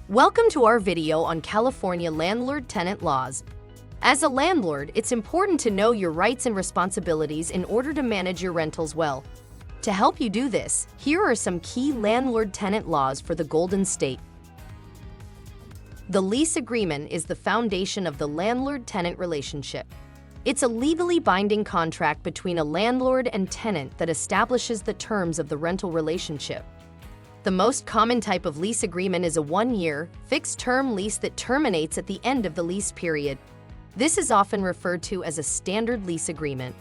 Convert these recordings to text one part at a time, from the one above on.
Welcome to our video on California landlord-tenant laws. As a landlord, it's important to know your rights and responsibilities in order to manage your rentals well. To help you do this, here are some key landlord-tenant laws for the Golden State. The lease agreement is the foundation of the landlord-tenant relationship. It's a legally binding contract between a landlord and tenant that establishes the terms of the rental relationship. The most common type of lease agreement is a one-year, fixed-term lease that terminates at the end of the lease period. This is often referred to as a standard lease agreement.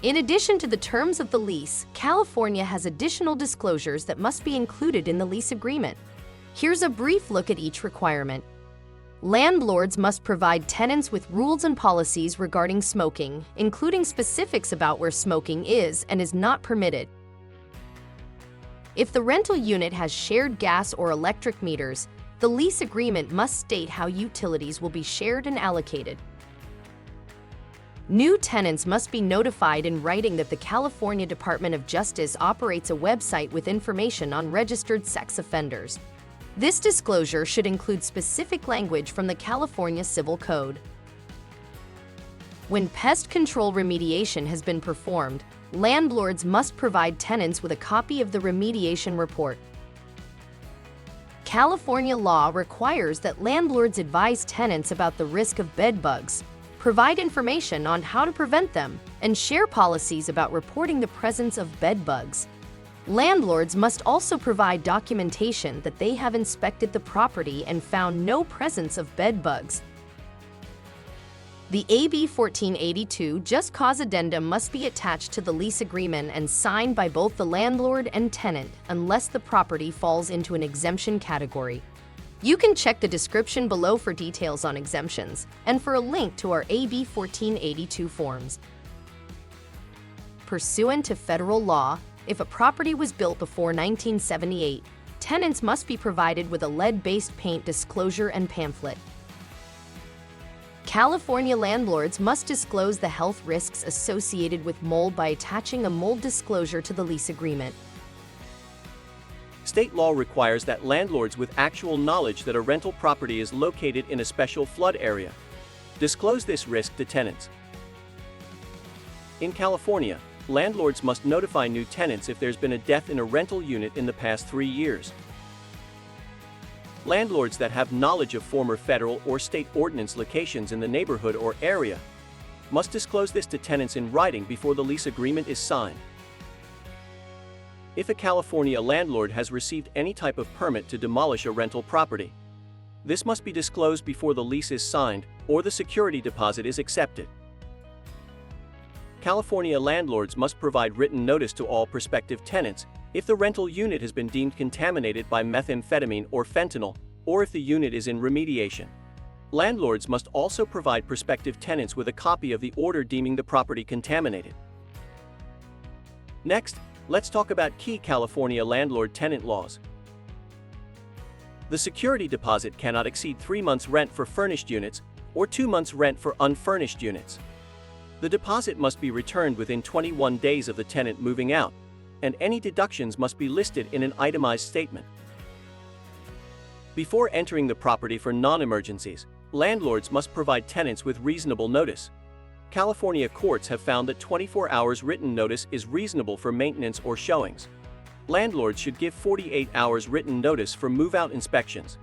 In addition to the terms of the lease, California has additional disclosures that must be included in the lease agreement. Here's a brief look at each requirement. Landlords must provide tenants with rules and policies regarding smoking, including specifics about where smoking is and is not permitted. If the rental unit has shared gas or electric meters, the lease agreement must state how utilities will be shared and allocated. New tenants must be notified in writing that the California Department of Justice operates a website with information on registered sex offenders. This disclosure should include specific language from the California Civil Code. When pest control remediation has been performed, landlords must provide tenants with a copy of the remediation report. California law requires that landlords advise tenants about the risk of bed bugs, provide information on how to prevent them, and share policies about reporting the presence of bed bugs. Landlords must also provide documentation that they have inspected the property and found no presence of bed bugs. The AB 1482 Just Cause Addendum must be attached to the lease agreement and signed by both the landlord and tenant unless the property falls into an exemption category. You can check the description below for details on exemptions and for a link to our AB 1482 forms. Pursuant to federal law, if a property was built before 1978, tenants must be provided with a lead-based paint disclosure and pamphlet. California landlords must disclose the health risks associated with mold by attaching a mold disclosure to the lease agreement. State law requires that landlords with actual knowledge that a rental property is located in a special flood area disclose this risk to tenants. In California, landlords must notify new tenants if there's been a death in a rental unit in the past 3 years. Landlords that have knowledge of former federal or state ordinance locations in the neighborhood or area must disclose this to tenants in writing before the lease agreement is signed. If a California landlord has received any type of permit to demolish a rental property, this must be disclosed before the lease is signed or the security deposit is accepted. California landlords must provide written notice to all prospective tenants if the rental unit has been deemed contaminated by methamphetamine or fentanyl, or if the unit is in remediation. Landlords must also provide prospective tenants with a copy of the order deeming the property contaminated. Next, let's talk about key California landlord-tenant laws. The security deposit cannot exceed 3 months' rent for furnished units or 2 months' rent for unfurnished units. The deposit must be returned within 21 days of the tenant moving out, and any deductions must be listed in an itemized statement. Before entering the property for non-emergencies, landlords must provide tenants with reasonable notice. California courts have found that 24 hours written notice is reasonable for maintenance or showings. Landlords should give 48 hours written notice for move-out inspections.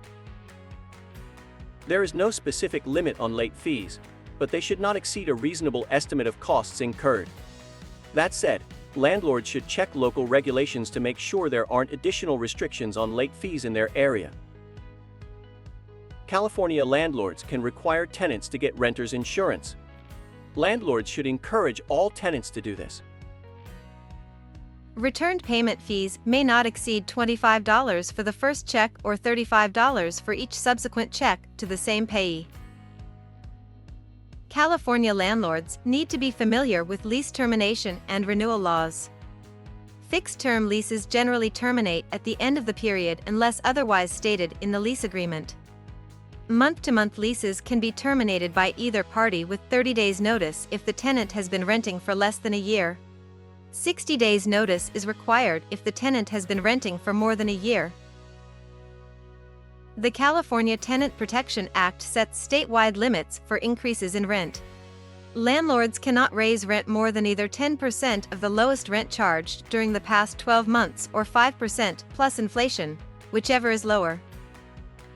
There is no specific limit on late fees, but they should not exceed a reasonable estimate of costs incurred. That said, landlords should check local regulations to make sure there aren't additional restrictions on late fees in their area. California landlords can require tenants to get renters insurance. Landlords should encourage all tenants to do this. Returned payment fees may not exceed $25 for the first check or $35 for each subsequent check to the same payee. California landlords need to be familiar with lease termination and renewal laws. Fixed-term leases generally terminate at the end of the period unless otherwise stated in the lease agreement. Month-to-month leases can be terminated by either party with 30 days notice if the tenant has been renting for less than a year. 60 days notice is required if the tenant has been renting for more than a year. The California Tenant Protection Act sets statewide limits for increases in rent. Landlords cannot raise rent more than either 10% of the lowest rent charged during the past 12 months or 5% plus inflation, whichever is lower.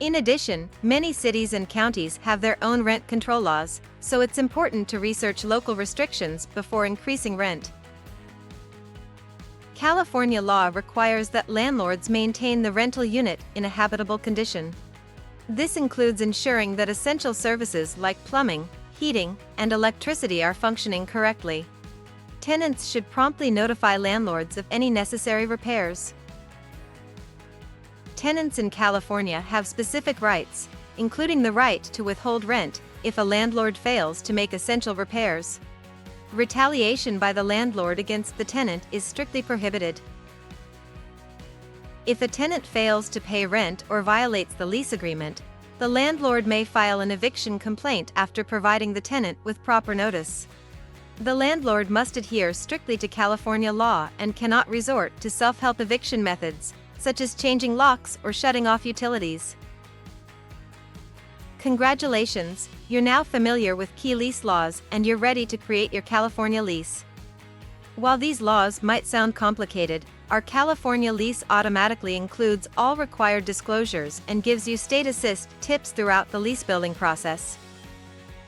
In addition, many cities and counties have their own rent control laws, so it's important to research local restrictions before increasing rent. California law requires that landlords maintain the rental unit in a habitable condition. This includes ensuring that essential services like plumbing, heating, and electricity are functioning correctly. Tenants should promptly notify landlords of any necessary repairs. Tenants in California have specific rights, including the right to withhold rent if a landlord fails to make essential repairs. Retaliation by the landlord against the tenant is strictly prohibited. If a tenant fails to pay rent or violates the lease agreement, the landlord may file an eviction complaint after providing the tenant with proper notice. The landlord must adhere strictly to California law and cannot resort to self-help eviction methods, such as changing locks or shutting off utilities. Congratulations, you're now familiar with key lease laws and you're ready to create your California lease. While these laws might sound complicated, our California lease automatically includes all required disclosures and gives you state assist tips throughout the lease building process.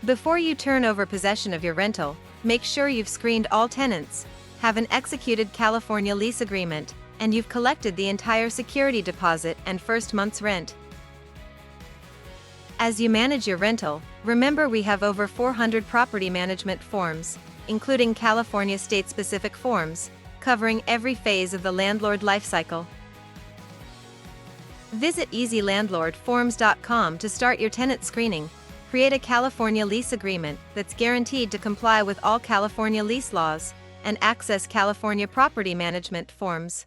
Before you turn over possession of your rental, make sure you've screened all tenants, have an executed California lease agreement, and you've collected the entire security deposit and first month's rent. As you manage your rental, remember we have over 400 property management forms, including California state-specific forms, covering every phase of the landlord lifecycle. Visit easylandlordforms.com to start your tenant screening, create a California lease agreement that's guaranteed to comply with all California lease laws, and access California property management forms.